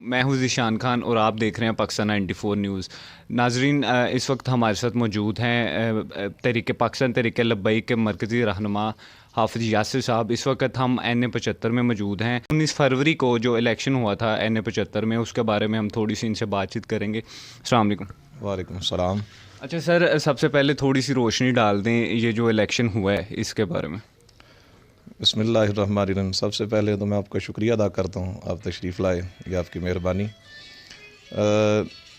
मैं हूं ज़ीशान खान और आप देख रहे हैं पाकिस्तान 94 न्यूज़। नाजरीन, इस वक्त हमारे साथ मौजूद हैं तहरीक पाकिस्तान तहरीक लब्बैक के मरकज़ी रहनुमा हाफिज़ यासिर साहब। इस वक्त हम NA 75 में मौजूद हैं। 19 फरवरी को जो इलेक्शन हुआ था NA 75 में, उसके बारे में हम थोड़ी सी इनसे बातचीत करेंगे। अस्सलाम वालेकुम। वालेकुम सलाम। अच्छा सर, सबसे पहले थोड़ी सी रोशनी डाल दें ये जो इलेक्शन हुआ है इसके बारे में। बिस्मिल्लाहिर्रहमानिर्रहीम। सबसे पहले तो मैं आपका शुक्रिया अदा करता हूँ, आप तशरीफ़ लाए, ये आपकी मेहरबानी।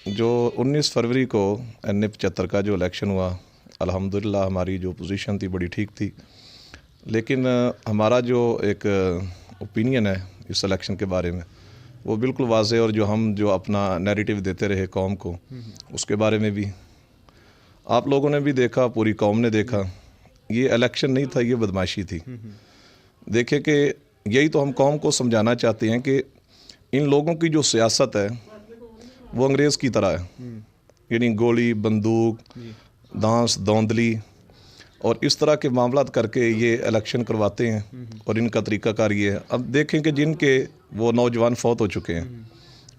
जो 19 फरवरी को NA 75 का जो इलेक्शन हुआ, अल्हम्दुलिल्लाह हमारी जो पोजीशन थी बड़ी ठीक थी। लेकिन हमारा जो एक ओपिनियन है इस इलेक्शन के बारे में वो बिल्कुल वाज़ेह, और जो हम जो अपना नैरेटिव देते रहे कौम को, उसके बारे में भी आप लोगों ने भी देखा, पूरी कौम ने देखा। ये इलेक्शन नहीं था, ये बदमाशी थी। देखें कि यही तो हम कौम को समझाना चाहते हैं कि इन लोगों की जो सियासत है वो अंग्रेज़ की तरह है, यानी गोली बंदूक दांस दौंदली और इस तरह के मामलात करके ये इलेक्शन करवाते हैं। और इनका तरीक़ाकार ये है। अब देखें कि जिनके वो नौजवान फौत हो चुके हैं,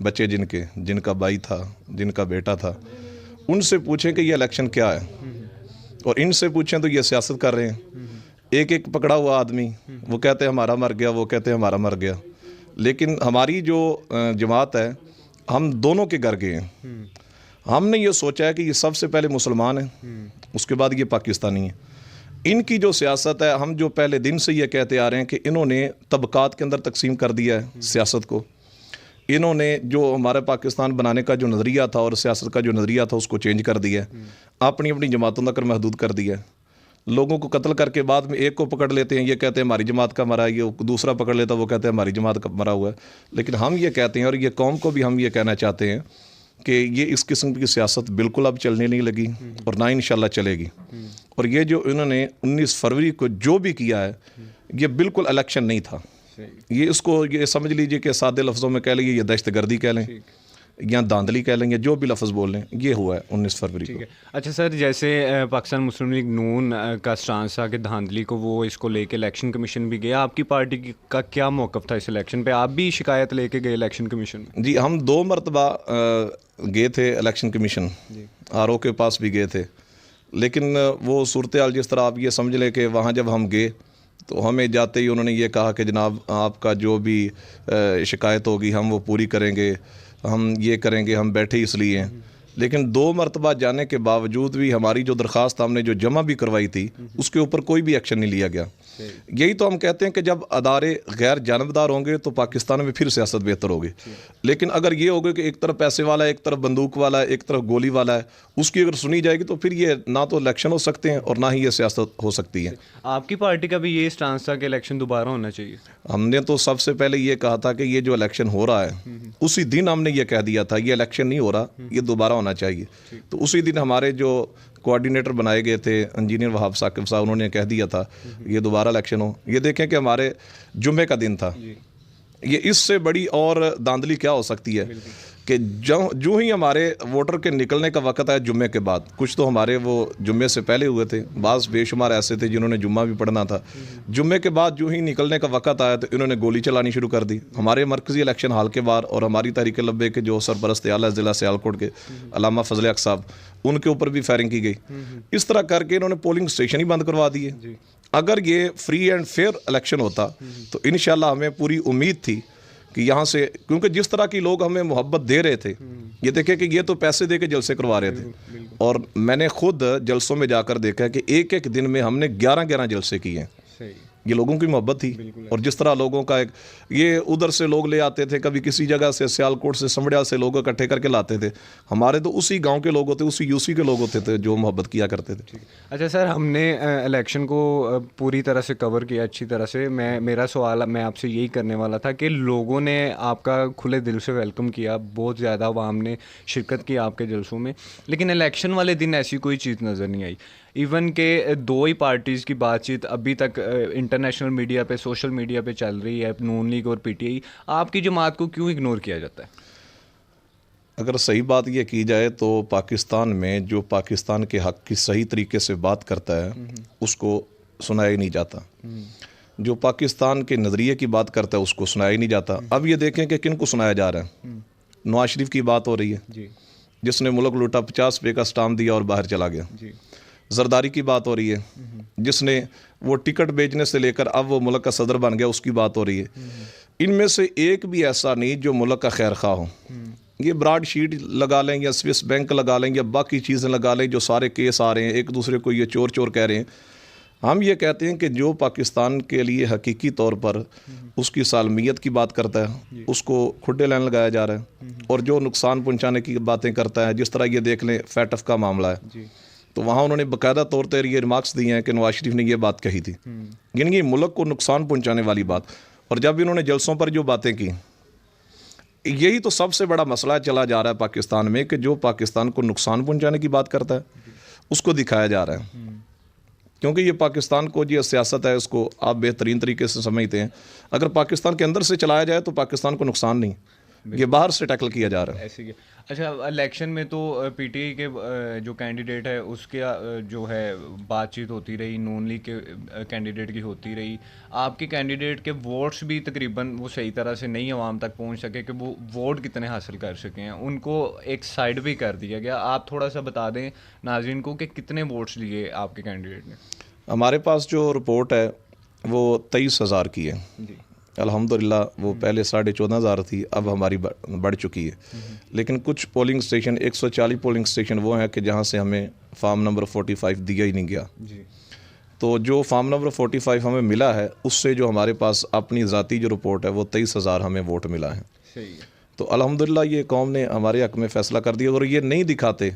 बच्चे जिनका भाई था, जिनका बेटा था, उनसे पूछें कि ये इलेक्शन क्या है, और इनसे पूछें तो ये सियासत कर रहे हैं। एक एक पकड़ा हुआ आदमी, वो कहते हैं हमारा मर गया, वो कहते हैं हमारा मर गया। लेकिन हमारी जो जमात है, हम दोनों के घर गए हैं। हमने ये सोचा है कि ये सबसे पहले मुसलमान हैं, उसके बाद ये पाकिस्तानी हैं। इनकी जो सियासत है, हम जो पहले दिन से ये कहते आ रहे हैं कि इन्होंने तबकात के अंदर तकसीम कर दिया है सियासत को। इन्होंने जो हमारे पाकिस्तान बनाने का जो नज़रिया था और सियासत का जो नज़रिया था उसको चेंज कर दिया है, अपनी अपनी जमातों तक महदूद कर दिया है। लोगों को कत्ल करके बाद में एक को पकड़ लेते हैं, ये कहते हैं हमारी जमात का मरा है, ये दूसरा पकड़ लेता है, वो कहते हैं हमारी जमात का मरा हुआ है। लेकिन हम ये कहते हैं, और ये कौम को भी हम ये कहना चाहते हैं कि ये इस किस्म की सियासत बिल्कुल अब चलने नहीं लगी और ना इंशाल्लाह चलेगी। और ये जो इन्होंने 19 फरवरी को जो भी किया है, ये बिल्कुल इलेक्शन नहीं था। ये इसको ये समझ लीजिए कि सादे लफ्ज़ों में कह लें, ये दहशतगर्दी कह लें या धांधली कह लेंगे, जो भी लफ्ज़ बोल लें, ये हुआ है 19 फरवरी को। अच्छा सर, जैसे पाकिस्तान मुस्लिम लीग नून का स्टांस था कि धांधली को वो इसको लेके इलेक्शन कमीशन भी गया, आपकी पार्टी का क्या मौक़िफ़ था इस इलेक्शन पे? आप भी शिकायत लेके गए इलेक्शन कमीशन में? जी, हम 2 मरतबा गए थे इलेक्शन कमीशन, RO के पास भी गए थे। लेकिन वो सूरत हाल जिस तरह आप ये समझ लें कि वहाँ जब हम गए तो हमें जाते ही उन्होंने ये कहा कि जनाब आपका जो भी शिकायत होगी हम वो पूरी करेंगे, हम ये करेंगे, हम बैठे इसलिए हैं। लेकिन 2 मरतबा जाने के बावजूद भी हमारी जो दरख्वास्त हमने जो जमा भी करवाई थी उसके ऊपर कोई भी एक्शन नहीं लिया गया। यही तो हम कहते हैं कि जब अदारे गैर जानबदार होंगे तो पाकिस्तान में फिर सियासत बेहतर होगी। लेकिन अगर ये होगा कि एक तरफ पैसे वाला है, एक तरफ बंदूक वाला है, एक तरफ गोली वाला है, उसकी अगर सुनी जाएगी तो फिर ये ना तो इलेक्शन हो सकते हैं और ना ही ये सियासत हो सकती है। आपकी पार्टी का भी ये स्टांस था कि इलेक्शन दोबारा होना चाहिए? हमने तो सबसे पहले ये कहा था कि ये जो इलेक्शन हो रहा है, उसी दिन हमने ये कह दिया था ये इलेक्शन नहीं हो रहा, ये दोबारा होना चाहिए। तो उसी दिन हमारे जो कोऑर्डिनेटर बनाए गए थे इंजीनियर वहाब साकिब साहब, उन्होंने कह दिया था ये दोबारा इलेक्शन हो। ये देखें कि हमारे जुम्मे का दिन था, ये इससे बड़ी और धांधली क्या हो सकती है कि जो ही हमारे वोटर के निकलने का वक्त आया जुम्मे के बाद, कुछ तो हमारे वो जुम्मे से पहले हुए थे, बाज़ बेशुमार ऐसे थे जिन्होंने जुम्मा भी पढ़ना था। जुम्मे के बाद जो ही निकलने का वक्त आया तो इन्होंने गोली चलानी शुरू कर दी हमारे मरकज़ी इलेक्शन हॉल के बाहर। और हमारी तहरीक लब्बैक के जो सरपरस्त आला ज़िला सियालकोट के अल्लामा फजल हक साहब, उनके ऊपर भी फायरिंग की गई। इस तरह करके इन्होंने पोलिंग स्टेशन ही बंद करवा दिए। अगर ये फ्री एंड फेयर इलेक्शन होता तो इंशाल्लाह हमें पूरी उम्मीद थी कि यहाँ से, क्योंकि जिस तरह की लोग हमें मोहब्बत दे रहे थे, ये देखे कि ये तो पैसे दे के जलसे करवा रहे थे। और मैंने खुद जलसों में जाकर देखा कि एक एक दिन में हमने 11-11 जलसे किए हैं। ये लोगों की मोहब्बत थी। और जिस तरह लोगों का एक ये उधर से लोग ले आते थे, कभी किसी जगह से सियालकोट से समड़िया से लोग इकट्ठे करके लाते थे। हमारे तो उसी गांव के लोग होते, उसी UC के लोग होते थे जो मोहब्बत किया करते थे। अच्छा सर, हमने इलेक्शन को पूरी तरह से कवर किया अच्छी तरह से। मेरा सवाल मैं आपसे यही करने वाला था कि लोगों ने आपका खुले दिल से वेलकम किया, बहुत ज़्यादा अवाम ने शिरकत की आपके जलसों में। लेकिन इलेक्शन वाले दिन ऐसी कोई चीज़ नज़र नहीं आई। इवन के 2 ही पार्टीज़ की बातचीत अभी तक इंटरनेशनल मीडिया पे, सोशल मीडिया पे चल रही है, नून लीग और PTI। आपकी जमात को क्यों इग्नोर किया जाता है? अगर सही बात ये की जाए तो पाकिस्तान में जो पाकिस्तान के हक़ की सही तरीके से बात करता है उसको सुनाया ही नहीं जाता। जो पाकिस्तान के नज़रिए की बात करता है उसको सुनाया ही नहीं जाता। अब ये देखें कि किन को सुनाया जा रहा है। नवाज शरीफ की बात हो रही है जी जिसने मुल्क लूटा, 50 रुपये का स्टाम्प दिया और बाहर चला गया। जी जरदारी की बात हो रही है जिसने वो टिकट बेचने से लेकर अब वो मुल्क का सदर बन गया, उसकी बात हो रही है। इनमें से एक भी ऐसा नहीं जो मुल्क का खैर खा हो। ये ब्रॉड शीट लगा लें या स्विस बैंक लगा लें या बाकी चीज़ें लगा लें, जो सारे केस आ रहे हैं एक दूसरे को ये चोर चोर कह रहे हैं। हम ये कहते हैं कि जो पाकिस्तान के लिए हकीकी तौर पर उसकी सालमियत की बात करता है उसको खुड्डे लाइन लगाया जा रहा है, और जो नुकसान पहुंचाने की बातें करता है, जिस तरह ये देख लें फैटफ का मामला है, जी तो वहाँ उन्होंने बाकायदा तौर पर ये रिमार्क्स दिए हैं कि नवाज शरीफ ने ये बात कही थी, यानी ये मुल्क को नुकसान पहुंचाने वाली बात। और जब इन्होंने जलसों पर जो बातें की, यही तो सबसे बड़ा मसला चला जा रहा है पाकिस्तान में कि जो पाकिस्तान को नुकसान पहुंचाने की बात करता है उसको दिखाया जा रहा है। क्योंकि ये पाकिस्तान को जो सियासत है उसको आप बेहतरीन तरीके से समझते हैं, अगर पाकिस्तान के अंदर से चलाया जाए तो पाकिस्तान को नुकसान नहीं, ये बाहर से टैकल किया जा रहा है। ऐसे ही। अच्छा, इलेक्शन में तो पीटीआई के जो कैंडिडेट है उसके जो है बातचीत होती रही, नून लीग के कैंडिडेट की होती रही। आपके कैंडिडेट के वोट्स भी तकरीबन वो सही तरह से नहीं आवाम तक पहुंच सके कि वो वोट कितने हासिल कर सके हैं, उनको एक साइड भी कर दिया गया। आप थोड़ा सा बता दें नाज़रीन को कि कितने वोट्स लिए आपके कैंडिडेट ने। हमारे पास जो रिपोर्ट है वो 23,000 की है जी अल्हम्दुलिल्लाह। वो पहले 14,500 थी, अब हमारी बढ़ चुकी है। लेकिन कुछ पोलिंग स्टेशन 140 पोलिंग स्टेशन वो हैं कि जहाँ से हमें फार्म नंबर 45 दिया ही नहीं गया। जी तो जो फार्म नंबर 45 हमें मिला है उससे जो हमारे पास अपनी ज़ाती जो रिपोर्ट है वो 23,000 हमें वोट मिला है। सही है। तो अल्हम्दुलिल्लाह ये कौम ने हमारे हक़ में फ़ैसला कर दिया, और ये नहीं दिखाते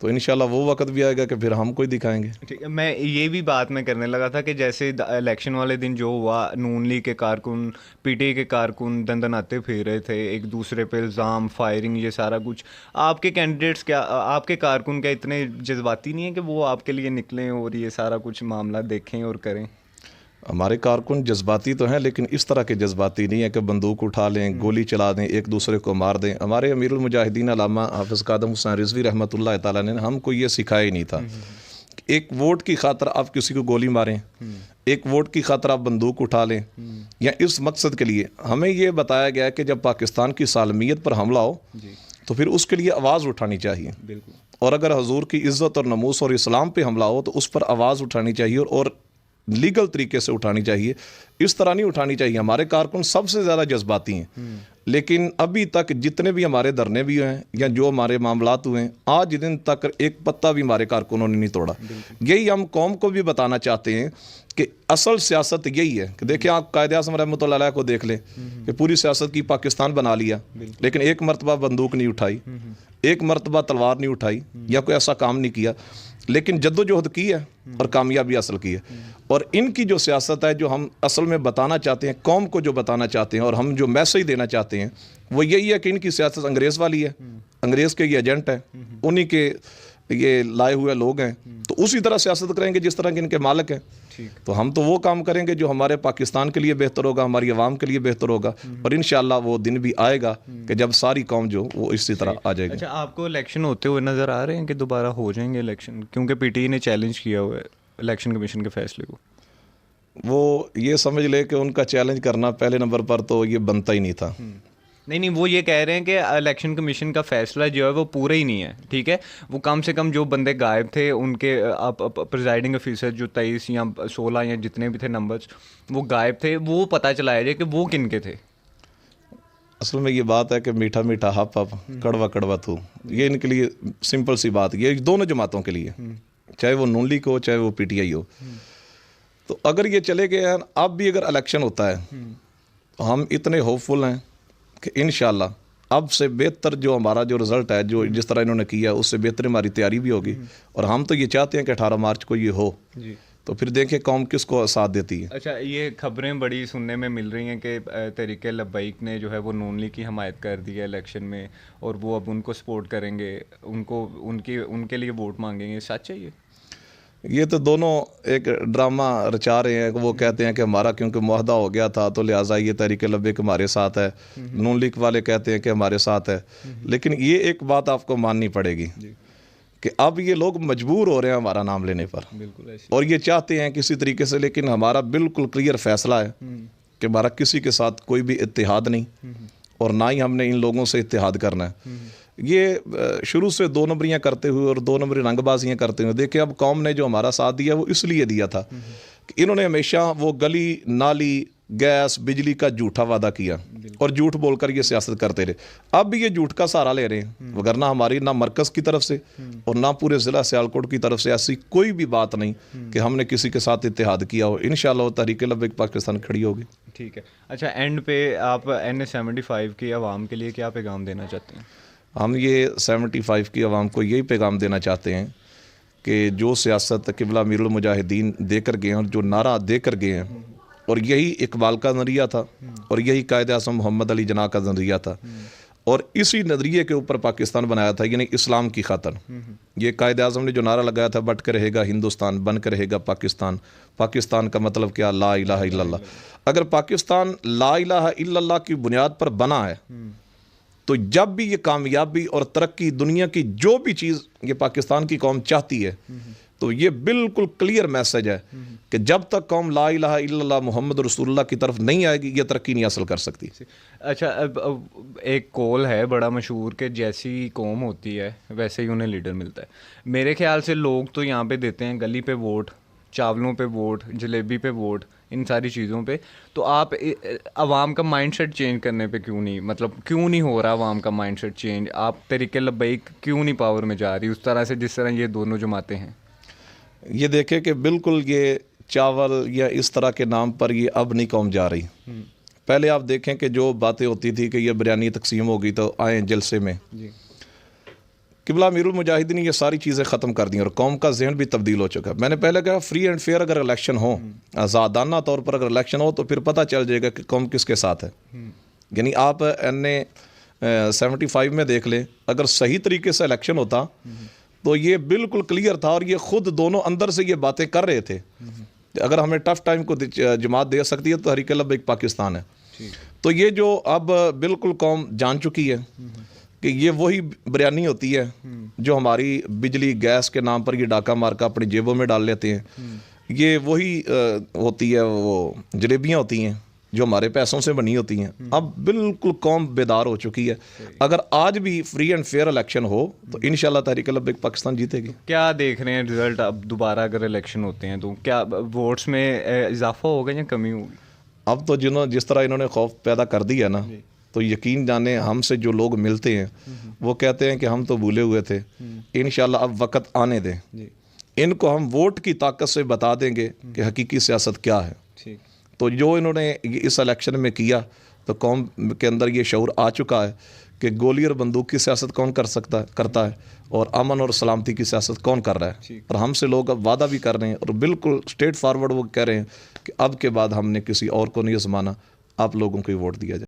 तो इंशाल्लाह वो वक्त भी आएगा कि फिर हम कोई दिखाएंगे। ठीक है, मैं ये भी बात मैं करने लगा था कि जैसे इलेक्शन वाले दिन जो हुआ, नून लीग के कारकुन, पीटीआई के कारकुन दंदनाते फिर रहे थे, एक दूसरे पे इल्ज़ाम, फायरिंग, ये सारा कुछ। आपके कैंडिडेट्स क्या, आपके कारकुन क्या इतने जज्बाती नहीं है कि वो आपके लिए निकलें और ये सारा कुछ मामला देखें और करें? हमारे कारकुन जज्बाती तो हैं, लेकिन इस तरह के जज्बाती नहीं है कि बंदूक उठा लें, गोली चला दें, एक दूसरे को मार दें। हमारे अमीरुल मुजाहिदीन अल्लामा हाफिज़ कादम हुसैन रिज़वी रहमतुल्लाह ताला ने हमको ये सिखाया ही नहीं था। एक वोट की खातर आप किसी को गोली मारें, एक वोट की खातर आप बंदूक उठा लें, या इस मकसद के लिए हमें ये बताया गया है कि जब पाकिस्तान की सालमियत पर हमला हो तो फिर उसके लिए आवाज़ उठानी चाहिए। बिल्कुल। और अगर हजूर की इज़्ज़त और नमूस और इस्लाम पे हमला हो तो उस पर आवाज़ उठानी चाहिए, और लीगल तरीके से उठानी चाहिए, इस तरह नहीं उठानी चाहिए। हमारे कारकुन सबसे ज़्यादा जज्बाती हैं, लेकिन अभी तक जितने भी हमारे धरने भी हैं या जो हमारे मामलात हुए हैं, आज दिन तक एक पत्ता भी हमारे कारकुनों ने नहीं तोड़ा। यही हम कौम को भी बताना चाहते हैं कि असल सियासत यही है कि देखिए, आप कायद-ए-आज़म रहमतुल्लाह अलैह को देख लें कि पूरी सियासत की पाकिस्तान बना लिया, लेकिन एक मरतबा बंदूक नहीं उठाई, एक मरतबा तलवार नहीं उठाई, या कोई ऐसा काम नहीं किया, लेकिन जद्दोजहद की है और कामयाबी हासिल की है। और इनकी जो सियासत है, जो हम असल में बताना चाहते हैं, कौम को जो बताना चाहते हैं और हम जो मैसेज देना चाहते हैं, वो यही है कि इनकी सियासत अंग्रेज़ वाली है, अंग्रेज़ के ये एजेंट हैं, उन्हीं के ये लाए हुए लोग हैं, तो उसी तरह सियासत करेंगे जिस तरह के इनके मालिक हैं। तो हम तो वो काम करेंगे जो हमारे पाकिस्तान के लिए बेहतर होगा, हमारी आवाम के लिए बेहतर होगा, और इंशाअल्लाह वो दिन भी आएगा कि जब सारी कौम जो वो इसी तरह आ जाएगी। अच्छा, आपको इलेक्शन होते हुए नज़र आ रहे हैं कि दोबारा हो जाएंगे इलेक्शन? क्योंकि पीटीआई ने चैलेंज किया हुआ है इलेक्शन कमीशन के फैसले को। वो ये समझ ले कि उनका चैलेंज करना पहले नंबर पर तो ये बनता ही नहीं था। नहीं, वो ये कह रहे हैं कि इलेक्शन कमीशन का फैसला जो है वो पूरा ही नहीं है। ठीक है, वो कम से कम जो बंदे गायब थे उनके प्रिजाइडिंग ऑफिसर जो 23 या 16 या जितने भी थे नंबर्स वो गायब थे, वो पता चलाया जाए कि वो किन के थे। असल में ये बात है कि मीठा मीठा हप हप, कड़वा कड़वा थू, ये इनके लिए सिंपल सी बात, ये दोनों जमातों के लिए, चाहे वो नून लीग हो चाहे वो पीटीआई हो। तो अगर ये चले गए हैं, अब भी अगर इलेक्शन होता है तो हम इतने होपफुल हैं कि इंशाल्लाह अब से बेहतर जो हमारा जो रिज़ल्ट है, जो जिस तरह इन्होंने किया उससे बेहतर हमारी तैयारी भी होगी। और हम तो ये चाहते हैं कि 18 मार्च को ये हो, तो फिर देखें कौम किसको साथ देती है। अच्छा, ये खबरें बड़ी सुनने में मिल रही हैं कि तहरीक लब्बैक ने जो है वो नून लीग की हमायत कर दी है इलेक्शन में, और वो अब उनको सपोर्ट करेंगे, उनको उनके लिए वोट मांगेंगे। सच है ये तो दोनों एक ड्रामा रचा रहे हैं। वो कहते हैं कि हमारा क्योंकि मुआहदा हो गया था तो लिहाजा ये तहरीक लब्बैक हमारे साथ है, नून लीग वाले कहते हैं कि हमारे साथ है। लेकिन ये एक बात आपको माननी पड़ेगी कि अब ये लोग मजबूर हो रहे हैं हमारा नाम लेने पर, बिल्कुल ऐसे। और ये चाहते हैं किसी तरीके से, लेकिन हमारा बिल्कुल क्लियर फैसला है कि हमारा किसी के साथ कोई भी इत्तेहाद नहीं, और ना ही हमने इन लोगों से इत्तेहाद करना है। ये शुरू से दो नंबरियाँ करते हुए और दो नंबरी रंगबाजियाँ करते हुए देखिए, अब कौम ने जो हमारा साथ दिया वो इसलिए दिया था कि इन्होंने हमेशा वो गली नाली गैस बिजली का झूठा वादा किया और झूठ बोलकर ये सियासत करते रहे। अब भी ये झूठ का सहारा ले रहे हैं, वगरना हमारी ना मरकज़ की तरफ से और ना पूरे ज़िला सियालकोट की तरफ से ऐसी कोई भी बात नहीं कि हमने किसी के साथ इत्तेहाद किया हो। इंशाअल्लाह तहरीक लब्बैक पाकिस्तान खड़ी होगी। ठीक है। अच्छा, एंड पे आप NA-75 की आवाम के लिए क्या पैगाम देना चाहते हैं? हम ये 75 की आवाम को यही पैगाम देना चाहते हैं कि जो सियासत क़िबला अमीरुल मुजाहिदीन देकर गए हैं और जो नारा देकर गए हैं, और यही इकबाल का नज़रिया था और यही कायद-ए-आज़म मोहम्मद अली जिन्ना का नज़रिया था, और इसी नज़रिए के ऊपर पाकिस्तान बनाया था, यानी इस्लाम की खातिर। ये कायद-ए-आज़म ने जो नारा लगाया था, बट के रहेगा हिंदुस्तान, बन के रहेगा पाकिस्तान। पाकिस्तान का मतलब क्या? ला इलाहा इल्लल्लाह। अगर पाकिस्तान ला इलाहा इल्लल्लाह की बुनियाद पर बना है तो जब भी ये कामयाबी और तरक्की दुनिया की जो भी चीज़ ये पाकिस्तान की कौम चाहती है, तो ये बिल्कुल क्लियर मैसेज है कि जब तक कौम ला इलाहा इल्लल्लाह मुहम्मद रसूलुल्लाह की तरफ नहीं आएगी, ये तरक्की नहीं हासिल कर सकती। अच्छा, अब एक कॉल है बड़ा मशहूर कि जैसी कौम होती है वैसे ही उन्हें लीडर मिलता है। मेरे ख्याल से लोग तो यहाँ पे देते हैं गली पे वोट, चावलों पे वोट, जलेबी पे वोट, इन सारी चीज़ों पे। तो आप आवाम का माइंडसेट चेंज करने पे क्यों नहीं, मतलब क्यों नहीं हो रहा आवाम का माइंडसेट चेंज? आप तहरीक लब्बैक क्यों नहीं पावर में जा रही उस तरह से जिस तरह ये दोनों जमातें हैं? ये देखें कि बिल्कुल ये चावल या इस तरह के नाम पर ये अब नहीं कौम जा रही। पहले आप देखें कि जो बातें होती थी कि ये बिरयानी तकसीम होगी तो आए जलसे में, क़िबला अमीरुल मुजाहिदीन ने ये सारी चीज़ें ख़त्म कर दी और कौम का जहन भी तब्दील हो चुका है। मैंने पहले कहा फ्री एंड फेयर अगर इलेक्शन हो, आज़ादाना तौर पर अगर इलेक्शन हो, तो फिर पता चल जाएगा कि कौम किसके साथ है। यानी आप NA-75 में देख लें, अगर सही तरीके से इलेक्शन होता तो ये बिल्कुल क्लियर था, और ये खुद दोनों अंदर से ये बातें कर रहे थे। अगर हमें टफ टाइम को जमात दे सकती है तो तहरीक लब्बैक पाकिस्तान है। तो ये जो अब बिल्कुल कौम जान चुकी है कि ये वही बिरयानी होती है जो हमारी बिजली गैस के नाम पर ये डाका मार का अपनी जेबों में डाल लेते हैं। ये वही होती है, वो जलेबियाँ होती हैं जो हमारे पैसों से बनी होती हैं। अब बिल्कुल कौम बेदार हो चुकी है। अगर आज भी फ्री एंड फेयर इलेक्शन हो तो इंशाल्लाह तहरीक लब्बैक पाकिस्तान जीतेगी। क्या देख रहे हैं रिजल्ट? अब दोबारा अगर इलेक्शन होते हैं तो क्या वोट्स में इजाफा होगा या कमी होगी? अब तो जिस तरह इन्होंने खौफ पैदा कर दिया ना, तो यकीन जाने हमसे जो लोग मिलते हैं वो कहते हैं कि हम तो भूले हुए थे। इंशाल्लाह अब वक्त आने दें, इनको हम वोट की ताकत से बता देंगे कि हकीकी सियासत क्या है। तो जो इन्होंने इस इलेक्शन में किया, तो कौम के अंदर ये शऊर आ चुका है कि गोली और बंदूक की सियासत कौन करता है और अमन और सलामती की सियासत कौन कर रहा है। और हमसे लोग अब वादा भी कर रहे हैं और बिल्कुल स्ट्रेट फॉरवर्ड वो कह रहे हैं कि अब के बाद हमने किसी और को नहीं आजमाना, आप लोगों को ही वोट दिया जाए।